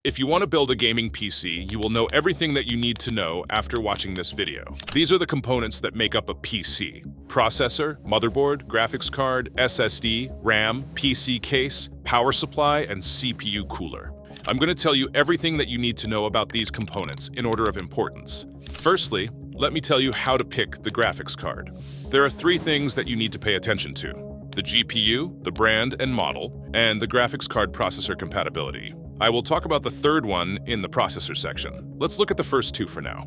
If you want to build a gaming PC, you will know everything that you need to know after watching this video. These are the components that make up a PC: processor, motherboard, graphics card, SSD, RAM, PC case, power supply, and CPU cooler. I'm going to tell you everything that you need to know about these components in order of importance. Firstly, let me tell you how to pick the graphics card. There are three things that you need to pay attention to: the GPU, the brand and model, and the graphics card processor compatibility. I will talk about the third one in the processor section. Let's look at the first two for now.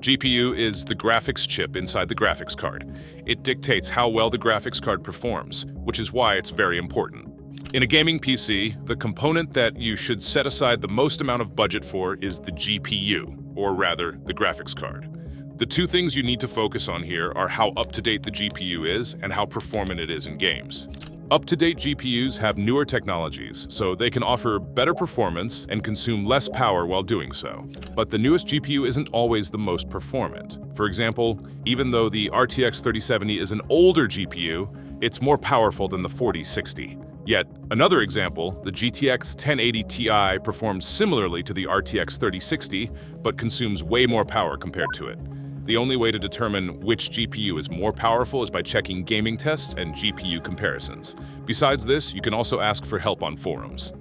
GPU is the graphics chip inside the graphics card. It dictates how well the graphics card performs, which is why it's very important. In a gaming PC, the component that you should set aside the most amount of budget for is the GPU, or rather, the graphics card. The two things you need to focus on here are how up-to-date the GPU is and how performant it is in games. Up-to-date GPUs have newer technologies, so they can offer better performance and consume less power while doing so. But the newest GPU isn't always the most performant. For example, even though the RTX 3070 is an older GPU, it's more powerful than the 4060. Yet, another example, the GTX 1080 Ti performs similarly to the RTX 3060, but consumes way more power compared to it. The only way to determine which GPU is more powerful is by checking gaming tests and GPU comparisons. Besides this, you can also ask for help on forums.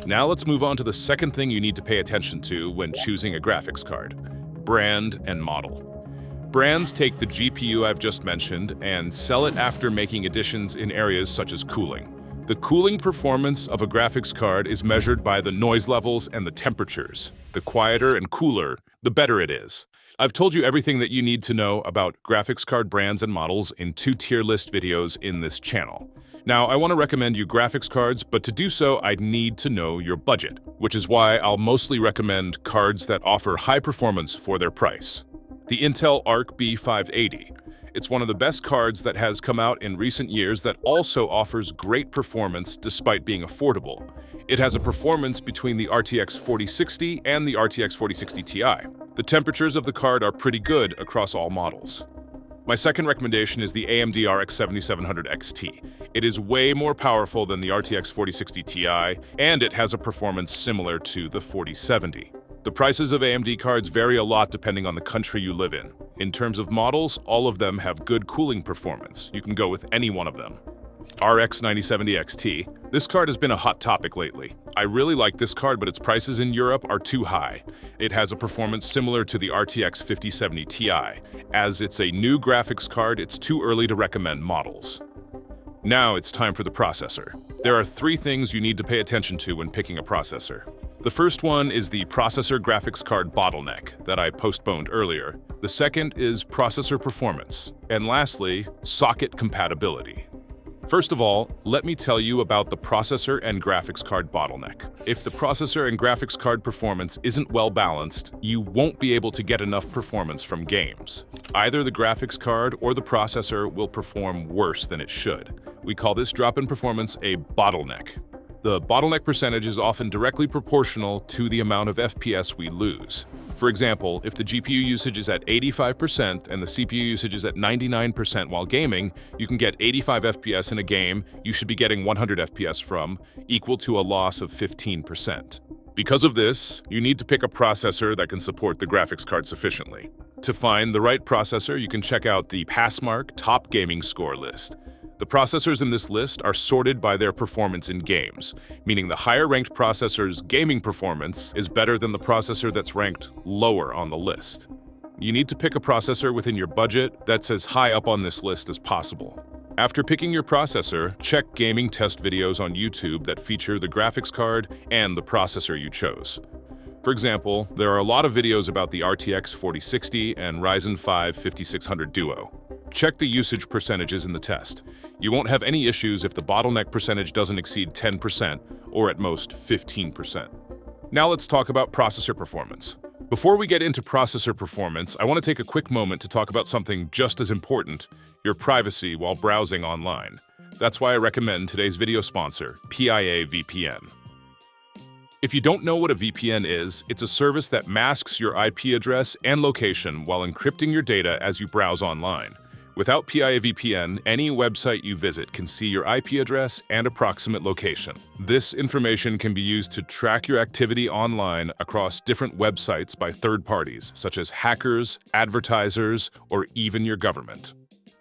Now let's move on to the second thing you need to pay attention to when choosing a graphics card: brand and model. Brands take the GPU I've just mentioned and sell it after making additions in areas such as cooling. The cooling performance of a graphics card is measured by the noise levels and the temperatures. The quieter and cooler, the better it is. I've told you everything that you need to know about graphics card brands and models in 2 tier list videos in this channel. Now, I want to recommend you graphics cards, but to do so, I'd need to know your budget, which is why I'll mostly recommend cards that offer high performance for their price. The Intel Arc B580. It's one of the best cards that has come out in recent years that also offers great performance despite being affordable. It has a performance between the RTX 4060 and the RTX 4060 Ti. The temperatures of the card are pretty good across all models. My second recommendation is the AMD RX 7700 XT. It is way more powerful than the RTX 4060 Ti, and it has a performance similar to the 4070. The prices of AMD cards vary a lot depending on the country you live in. In terms of models, all of them have good cooling performance. You can go with any one of them. RX 9070 XT. This card has been a hot topic lately. I really like this card, but its prices in Europe are too high. It has a performance similar to the RTX 5070 Ti. As it's a new graphics card, it's too early to recommend models. Now it's time for the processor. There are 3 things you need to pay attention to when picking a processor. The first one is the processor graphics card bottleneck that I postponed earlier. The second is processor performance. And lastly, socket compatibility. First of all, let me tell you about the processor and graphics card bottleneck. If the processor and graphics card performance isn't well balanced, you won't be able to get enough performance from games. Either the graphics card or the processor will perform worse than it should. We call this drop in performance a bottleneck. The bottleneck percentage is often directly proportional to the amount of FPS we lose. For example, if the GPU usage is at 85% and the CPU usage is at 99% while gaming, you can get 85 FPS in a game you should be getting 100 FPS from, equal to a loss of 15%. Because of this, you need to pick a processor that can support the graphics card sufficiently. To find the right processor, you can check out the Passmark Top Gaming Score list. The processors in this list are sorted by their performance in games, meaning the higher-ranked processor's gaming performance is better than the processor that's ranked lower on the list. You need to pick a processor within your budget that's as high up on this list as possible. After picking your processor, check gaming test videos on YouTube that feature the graphics card and the processor you chose. For example, there are a lot of videos about the RTX 4060 and Ryzen 5 5600 Duo. Check the usage percentages in the test. You won't have any issues if the bottleneck percentage doesn't exceed 10% or at most 15%. Now let's talk about processor performance. Before we get into processor performance, I want to take a quick moment to talk about something just as important: your privacy while browsing online. That's why I recommend today's video sponsor, PIA VPN. If you don't know what a VPN is, it's a service that masks your IP address and location while encrypting your data as you browse online. Without PIA VPN, any website you visit can see your IP address and approximate location. This information can be used to track your activity online across different websites by third parties, such as hackers, advertisers, or even your government.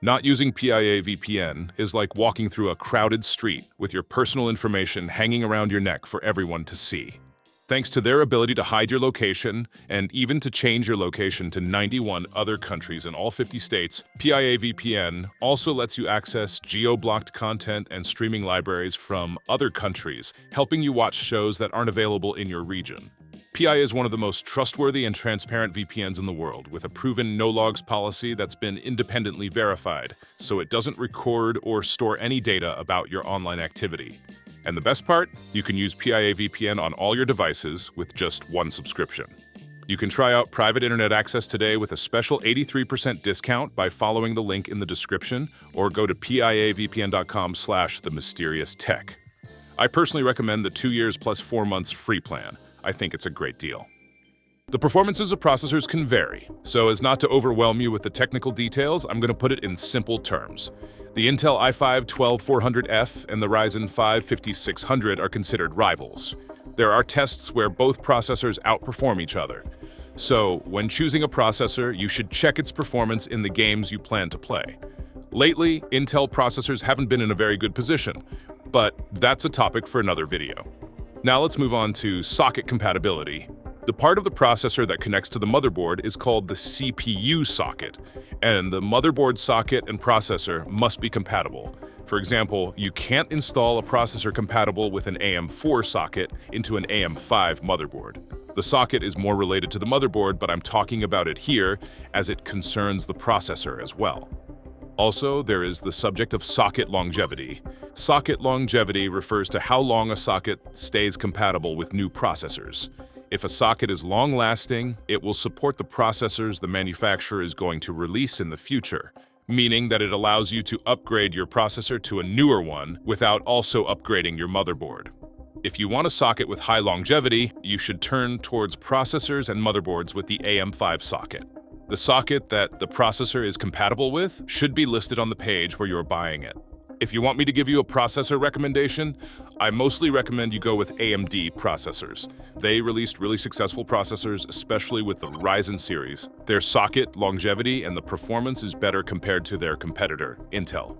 Not using PIA VPN is like walking through a crowded street with your personal information hanging around your neck for everyone to see. Thanks to their ability to hide your location and even to change your location to 91 other countries in all 50 states, PIA VPN also lets you access geo-blocked content and streaming libraries from other countries, helping you watch shows that aren't available in your region. PIA is one of the most trustworthy and transparent VPNs in the world, with a proven no-logs policy that's been independently verified, so it doesn't record or store any data about your online activity. And the best part? You can use PIA VPN on all your devices with just one subscription. You can try out private internet access today with a special 83% discount by following the link in the description, or go to piavpn.com/themysterioustech. I personally recommend the 2 years plus 4 months free plan. I think it's a great deal. The performances of processors can vary, so as not to overwhelm you with the technical details, I'm going to put it in simple terms. The Intel i5-12400F and the Ryzen 5 5600 are considered rivals. There are tests where both processors outperform each other. So, when choosing a processor, you should check its performance in the games you plan to play. Lately, Intel processors haven't been in a very good position, but that's a topic for another video. Now let's move on to socket compatibility. The part of the processor that connects to the motherboard is called the CPU socket, and the motherboard socket and processor must be compatible. For example, you can't install a processor compatible with an AM4 socket into an AM5 motherboard. The socket is more related to the motherboard, but I'm talking about it here as it concerns the processor as well. Also, there is the subject of socket longevity. Socket longevity refers to how long a socket stays compatible with new processors. If a socket is long-lasting, it will support the processors the manufacturer is going to release in the future, meaning that it allows you to upgrade your processor to a newer one without also upgrading your motherboard. If you want a socket with high longevity, you should turn towards processors and motherboards with the AM5 socket. The socket that the processor is compatible with should be listed on the page where you're buying it. If you want me to give you a processor recommendation, I mostly recommend you go with AMD processors. They released really successful processors, especially with the Ryzen series. Their socket longevity and the performance is better compared to their competitor, Intel.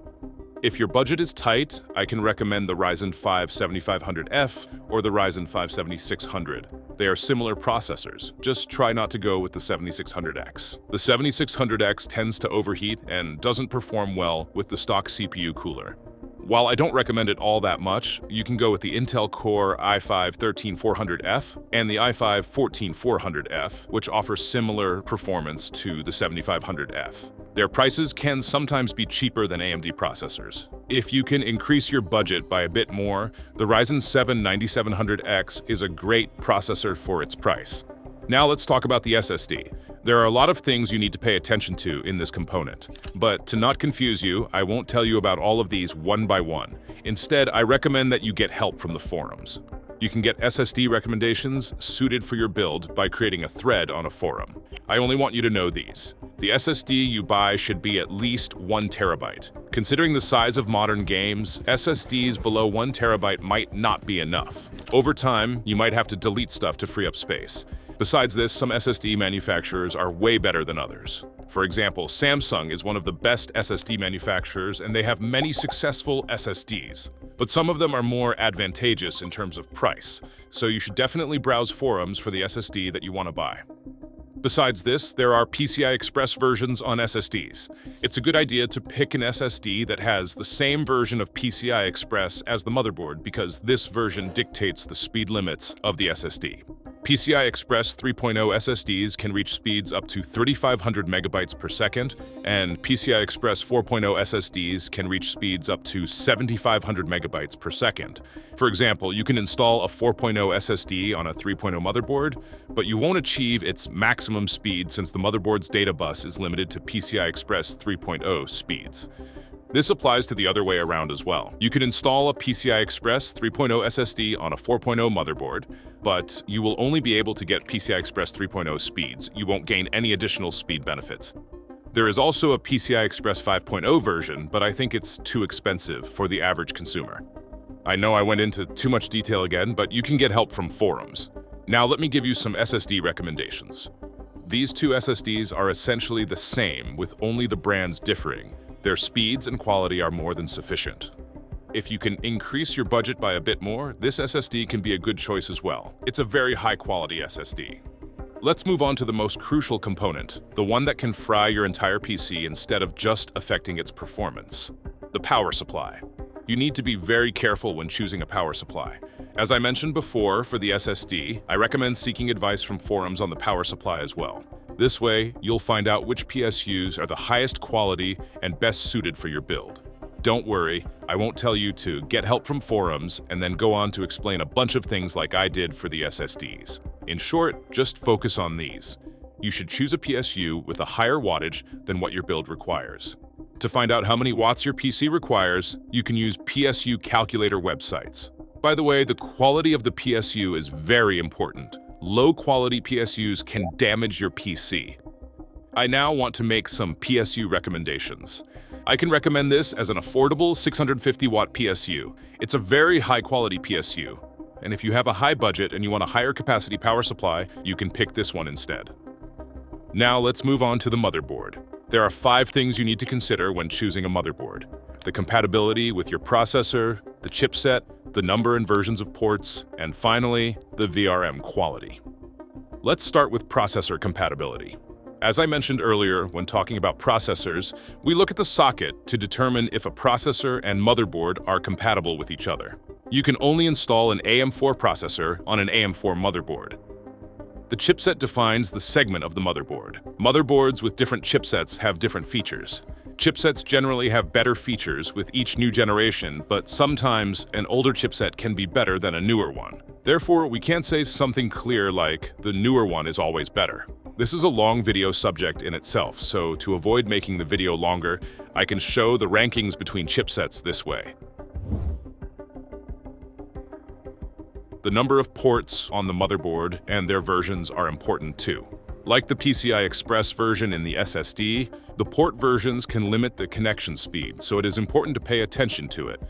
If your budget is tight, I can recommend the Ryzen 5 7500F or the Ryzen 5 7600. They are similar processors. Just try not to go with the 7600X. The 7600X tends to overheat and doesn't perform well with the stock CPU cooler. While I don't recommend it all that much, you can go with the Intel Core i5 13400F and the i5 14400F, which offer similar performance to the 7500F. Their prices can sometimes be cheaper than AMD processors. If you can increase your budget by a bit more, the Ryzen 7 9700X is a great processor for its price. Now let's talk about the SSD. There are a lot of things you need to pay attention to in this component, but to not confuse you, I won't tell you about all of these one by one. Instead, I recommend that you get help from the forums. You can get SSD recommendations suited for your build by creating a thread on a forum. I only want you to know these. The SSD you buy should be at least 1 terabyte. Considering the size of modern games, SSDs below 1 terabyte might not be enough. Over time, you might have to delete stuff to free up space. Besides this, some SSD manufacturers are way better than others. For example, Samsung is one of the best SSD manufacturers, and they have many successful SSDs. But some of them are more advantageous in terms of price, so you should definitely browse forums for the SSD that you want to buy. Besides this, there are PCI Express versions on SSDs. It's a good idea to pick an SSD that has the same version of PCI Express as the motherboard because this version dictates the speed limits of the SSD. PCI Express 3.0 SSDs can reach speeds up to 3,500 megabytes per second, and PCI Express 4.0 SSDs can reach speeds up to 7,500 megabytes per second. For example, you can install a 4.0 SSD on a 3.0 motherboard, but you won't achieve its maximum speed since the motherboard's data bus is limited to PCI Express 3.0 speeds. This applies to the other way around as well. You can install a PCI Express 3.0 SSD on a 4.0 motherboard, but you will only be able to get PCI Express 3.0 speeds. You won't gain any additional speed benefits. There is also a PCI Express 5.0 version, but I think it's too expensive for the average consumer. I know I went into too much detail again, but you can get help from forums. Now let me give you some SSD recommendations. These two SSDs are essentially the same, with only the brands differing. Their speeds and quality are more than sufficient. If you can increase your budget by a bit more, this SSD can be a good choice as well. It's a very high-quality SSD. Let's move on to the most crucial component, the one that can fry your entire PC instead of just affecting its performance: the power supply. You need to be very careful when choosing a power supply. As I mentioned before, for the SSD, I recommend seeking advice from forums on the power supply as well. This way, you'll find out which PSUs are the highest quality and best suited for your build. Don't worry, I won't tell you to get help from forums and then go on to explain a bunch of things like I did for the SSDs. In short, just focus on these. You should choose a PSU with a higher wattage than what your build requires. To find out how many watts your PC requires, you can use PSU calculator websites. By the way, the quality of the PSU is very important. Low-quality PSUs can damage your PC. I now want to make some PSU recommendations. I can recommend this as an affordable 650-watt PSU. It's a very high-quality PSU. And if you have a high budget and you want a higher capacity power supply, you can pick this one instead. Now let's move on to the motherboard. There are 5 things you need to consider when choosing a motherboard: the compatibility with your processor, the chipset, the number and versions of ports, and finally, the VRM quality. Let's start with processor compatibility. As I mentioned earlier, when talking about processors, we look at the socket to determine if a processor and motherboard are compatible with each other. You can only install an AM4 processor on an AM4 motherboard. The chipset defines the segment of the motherboard. Motherboards with different chipsets have different features. Chipsets generally have better features with each new generation, but sometimes an older chipset can be better than a newer one. Therefore, we can't say something clear like the newer one is always better. This is a long video subject in itself, so to avoid making the video longer, I can show the rankings between chipsets this way. The number of ports on the motherboard and their versions are important too. Like the PCI Express version in the SSD, the port versions can limit the connection speed, so it is important to pay attention to it.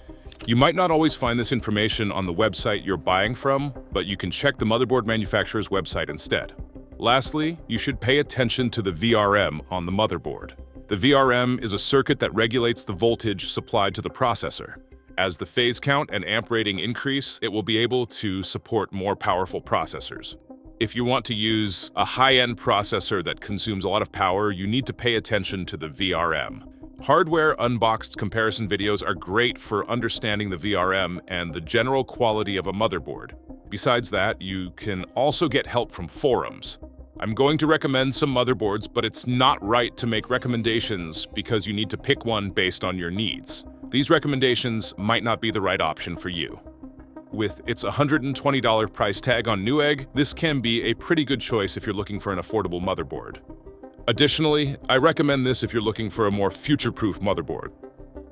You might not always find this information on the website you're buying from, but you can check the motherboard manufacturer's website instead. Lastly, you should pay attention to the VRM on the motherboard. The VRM is a circuit that regulates the voltage supplied to the processor. As the phase count and amp rating increase, it will be able to support more powerful processors. If you want to use a high-end processor that consumes a lot of power, you need to pay attention to the VRM. Hardware unboxed comparison videos are great for understanding the VRM and the general quality of a motherboard. Besides that, you can also get help from forums. I'm going to recommend some motherboards, but it's not right to make recommendations because you need to pick one based on your needs. These recommendations might not be the right option for you. With its $120 price tag on Newegg, this can be a pretty good choice if you're looking for an affordable motherboard. Additionally, I recommend this if you're looking for a more future-proof motherboard.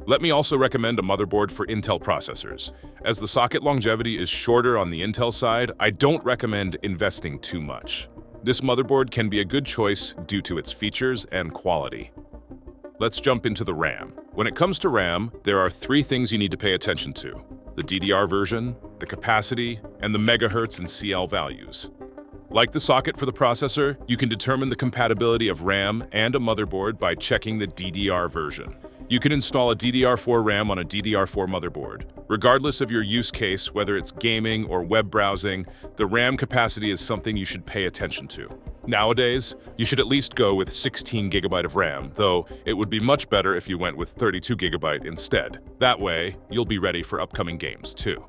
Let me also recommend a motherboard for Intel processors. As the socket longevity is shorter on the Intel side, I don't recommend investing too much. This motherboard can be a good choice due to its features and quality. Let's jump into the RAM. When it comes to RAM, there are 3 things you need to pay attention to: the DDR version, the capacity, and the megahertz and CL values. Like the socket for the processor, you can determine the compatibility of RAM and a motherboard by checking the DDR version. You can install a DDR4 RAM on a DDR4 motherboard. Regardless of your use case, whether it's gaming or web browsing, the RAM capacity is something you should pay attention to. Nowadays, you should at least go with 16 GB of RAM, though it would be much better if you went with 32 GB instead. That way, you'll be ready for upcoming games too.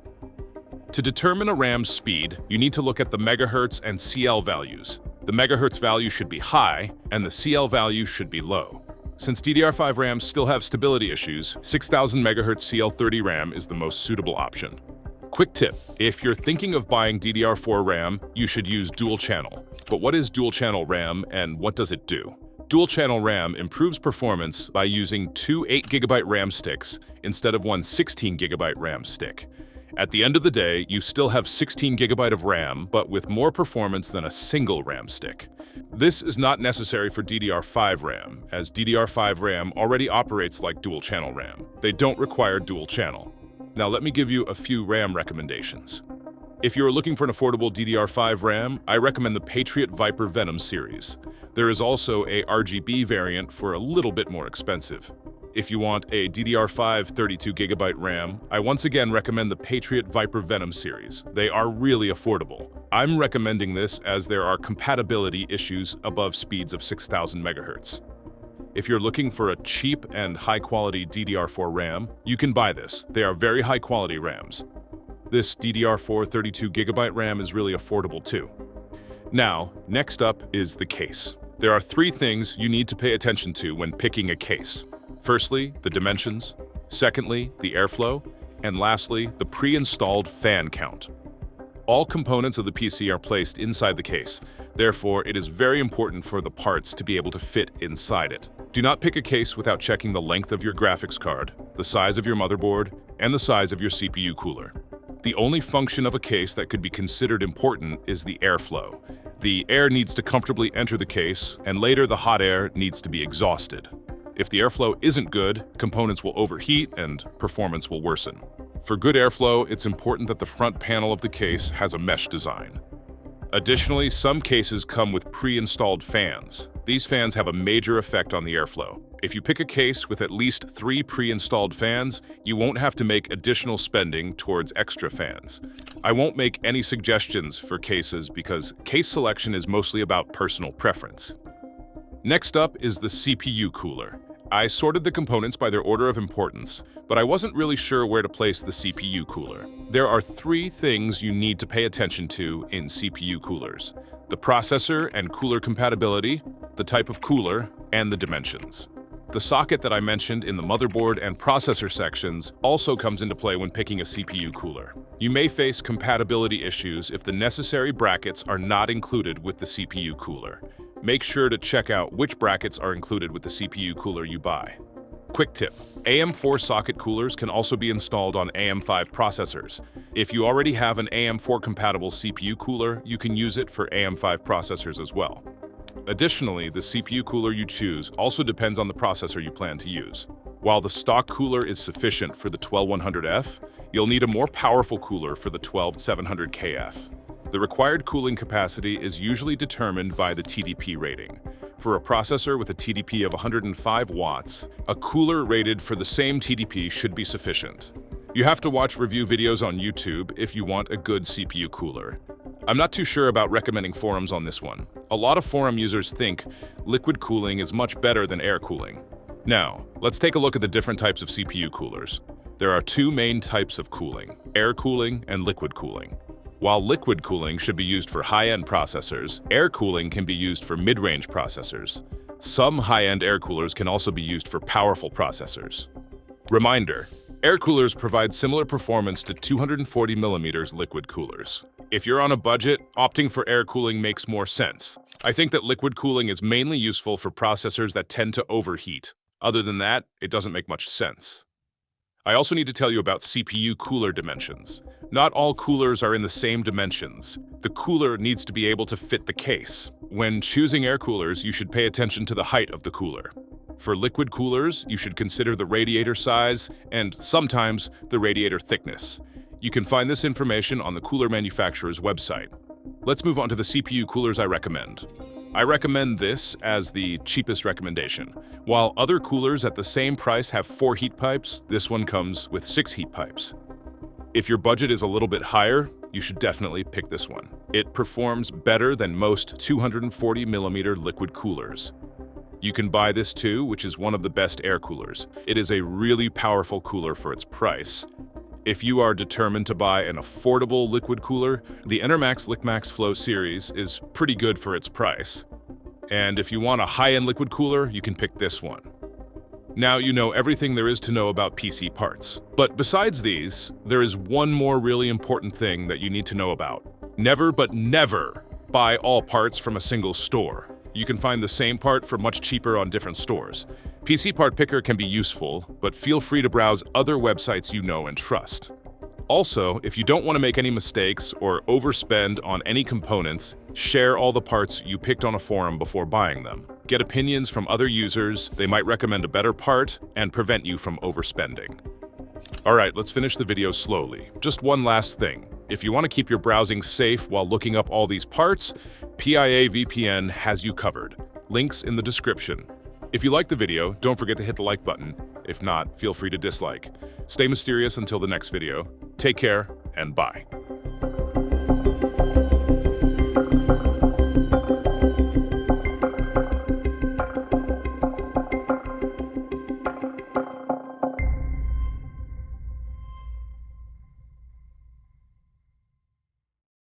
To determine a RAM's speed, you need to look at the megahertz and CL values. The megahertz value should be high, and the CL value should be low. Since DDR5 RAMs still have stability issues, 6000 MHz CL30 RAM is the most suitable option. Quick tip: if you're thinking of buying DDR4 RAM, you should use dual channel. But what is dual channel RAM and what does it do? Dual channel RAM improves performance by using 2 8GB RAM sticks instead of one 16GB RAM stick. At the end of the day, you still have 16GB of RAM, but with more performance than a single RAM stick. This is not necessary for DDR5 RAM, as DDR5 RAM already operates like dual-channel RAM. They don't require dual-channel. Now let me give you a few RAM recommendations. If you are looking for an affordable DDR5 RAM, I recommend the Patriot Viper Venom series. There is also a RGB variant for a little bit more expensive. If you want a DDR5 32GB RAM, I once again recommend the Patriot Viper Venom series. They are really affordable. I'm recommending this as there are compatibility issues above speeds of 6,000 MHz. If you're looking for a cheap and high-quality DDR4 RAM, you can buy this. They are very high-quality RAMs. This DDR4 32GB RAM is really affordable too. Now, next up is the case. There are three things you need to pay attention to when picking a case. Firstly, the dimensions. Secondly, the airflow. And lastly, the pre-installed fan count. All components of the PC are placed inside the case. Therefore, it is very important for the parts to be able to fit inside it. Do not pick a case without checking the length of your graphics card, the size of your motherboard, and the size of your CPU cooler. The only function of a case that could be considered important is the airflow. The air needs to comfortably enter the case, and later the hot air needs to be exhausted. If the airflow isn't good, components will overheat and performance will worsen. For good airflow, it's important that the front panel of the case has a mesh design. Additionally, some cases come with pre-installed fans. These fans have a major effect on the airflow. If you pick a case with at least 3 pre-installed fans, you won't have to make additional spending towards extra fans. I won't make any suggestions for cases because case selection is mostly about personal preference. Next up is the CPU cooler. I sorted the components by their order of importance, but I wasn't really sure where to place the CPU cooler. There are 3 things you need to pay attention to in CPU coolers: the processor and cooler compatibility, the type of cooler, and the dimensions. The socket that I mentioned in the motherboard and processor sections also comes into play when picking a CPU cooler. You may face compatibility issues if the necessary brackets are not included with the CPU cooler. Make sure to check out which brackets are included with the CPU cooler you buy. Quick tip: AM4 socket coolers can also be installed on AM5 processors. If you already have an AM4 compatible CPU cooler, you can use it for AM5 processors as well. Additionally, the CPU cooler you choose also depends on the processor you plan to use. While the stock cooler is sufficient for the 12100F, you'll need a more powerful cooler for the 12700KF. The required cooling capacity is usually determined by the TDP rating. For a processor with a TDP of 105 watts, a cooler rated for the same TDP should be sufficient. You have to watch review videos on YouTube if you want a good CPU cooler. I'm not too sure about recommending forums on this one. A lot of forum users think liquid cooling is much better than air cooling. Now, let's take a look at the different types of CPU coolers. There are 2 main types of cooling: air cooling and liquid cooling. While liquid cooling should be used for high-end processors, air cooling can be used for mid-range processors. Some high-end air coolers can also be used for powerful processors. Reminder: air coolers provide similar performance to 240mm liquid coolers. If you're on a budget, opting for air cooling makes more sense. I think that liquid cooling is mainly useful for processors that tend to overheat. Other than that, it doesn't make much sense. I also need to tell you about CPU cooler dimensions. Not all coolers are in the same dimensions. The cooler needs to be able to fit the case. When choosing air coolers, you should pay attention to the height of the cooler. For liquid coolers, you should consider the radiator size and sometimes the radiator thickness. You can find this information on the cooler manufacturer's website. Let's move on to the CPU coolers I recommend. I recommend this as the cheapest recommendation. While other coolers at the same price have 4 heat pipes, this one comes with 6 heat pipes. If your budget is a little bit higher, you should definitely pick this one. It performs better than most 240mm liquid coolers. You can buy this too, which is one of the best air coolers. It is a really powerful cooler for its price. If you are determined to buy an affordable liquid cooler, the Enermax LiqMax Flow series is pretty good for its price. And if you want a high-end liquid cooler, you can pick this one. Now you know everything there is to know about PC parts. But besides these, there is one more really important thing that you need to know about. Never, but never, buy all parts from a single store. You can find the same part for much cheaper on different stores. PC Part Picker can be useful, but feel free to browse other websites you know and trust. Also, if you don't want to make any mistakes or overspend on any components, share all the parts you picked on a forum before buying them. Get opinions from other users, they might recommend a better part and prevent you from overspending. Alright, let's finish the video slowly. Just one last thing. If you want to keep your browsing safe while looking up all these parts, PIA VPN has you covered. Links in the description. If you liked the video, don't forget to hit the like button. If not, feel free to dislike. Stay mysterious until the next video. Take care, and bye.